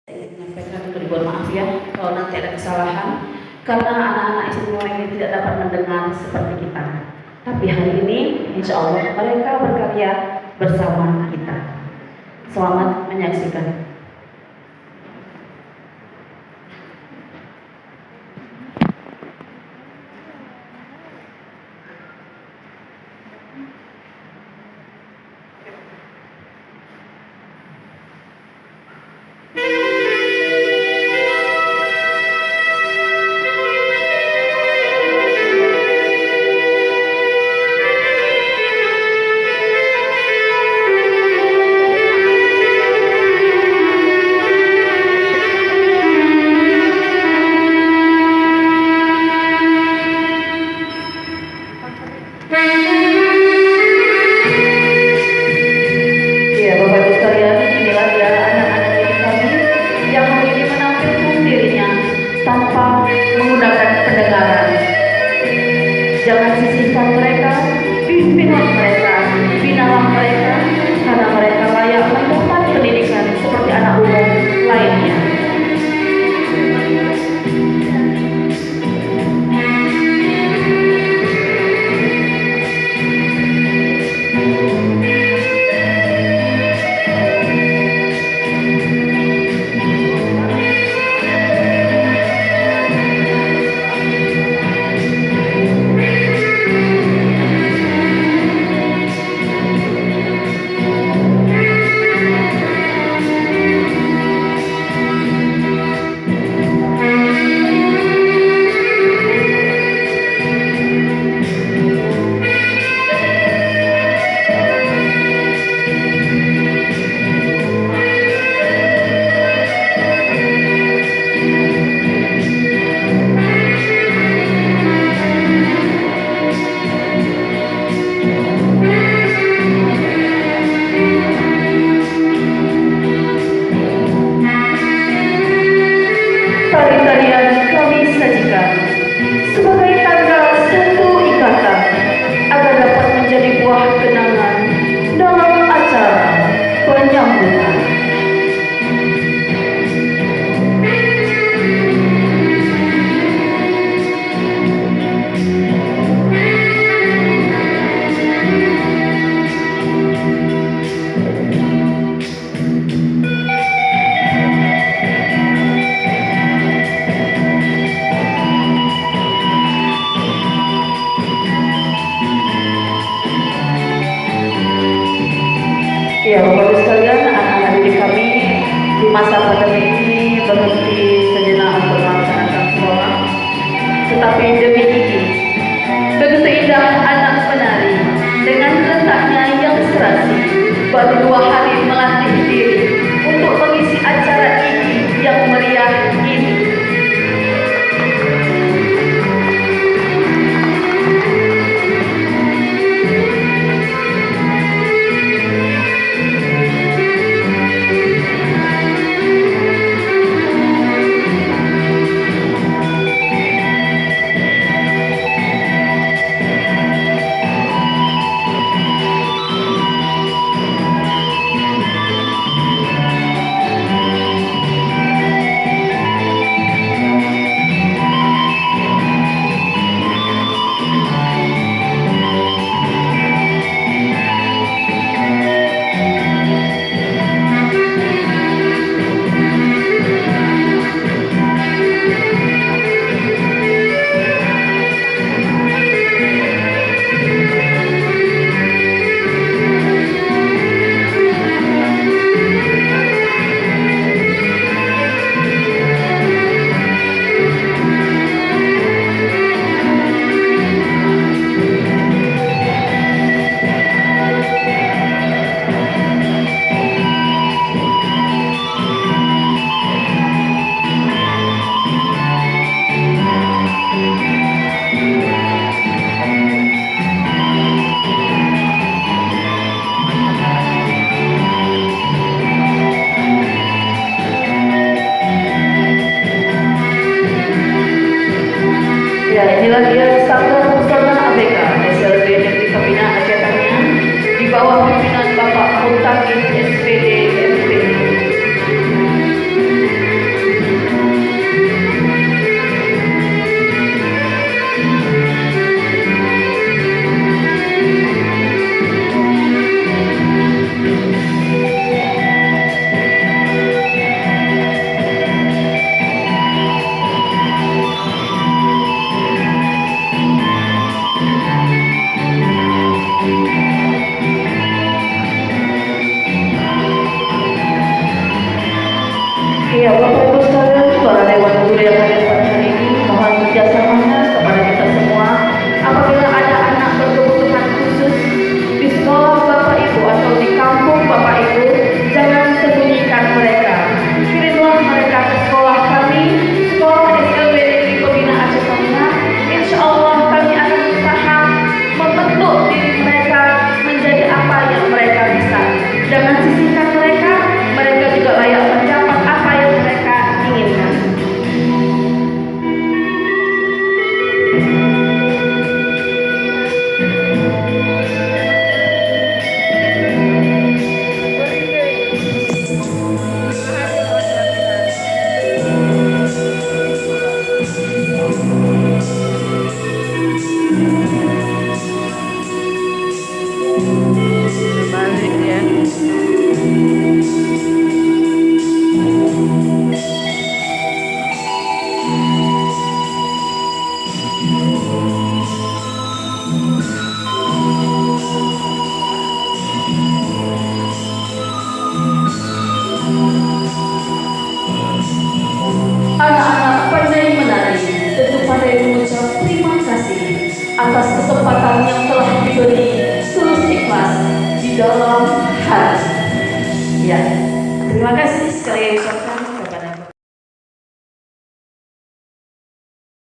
Saya menyampaikan untuk dibuat maaf ya kalau nanti ada kesalahan, karena anak-anak istimewa ini tidak dapat mendengar seperti kita. Tapi hari ini insya Allah mereka berkarya bersama kita. Selamat menyaksikan. Tanpa menggunakan pendengaran, jangan sisihkan mereka, pimpinlah mereka, binalah mereka, karena mereka layak mendapat pendidikan seperti anak umum lainnya. Tarian kami sajikan sebagai tanda suatu ikatan agar dapat menjadi buah kenangan dalam acara penyambutan. Ya, Bapak-Ibu sekalian, anak-anak didik kami di masa pandemi ini berhenti sejenak untuk melaksanakan sekolah. Tetapi demi ini, begitu indah anak penari dengan letaknya yang serasi, baru 2 hari melatih diri untuk mengisi acara ini yang meriah ini. Ya, inilah dia Sanggar Pusaka ABK SLB Negeri Pembinaan Aceh di bawah pimpinan Bapak Mutakin SPD MPD. dalam hati. Ya, terima kasih sekali lagi.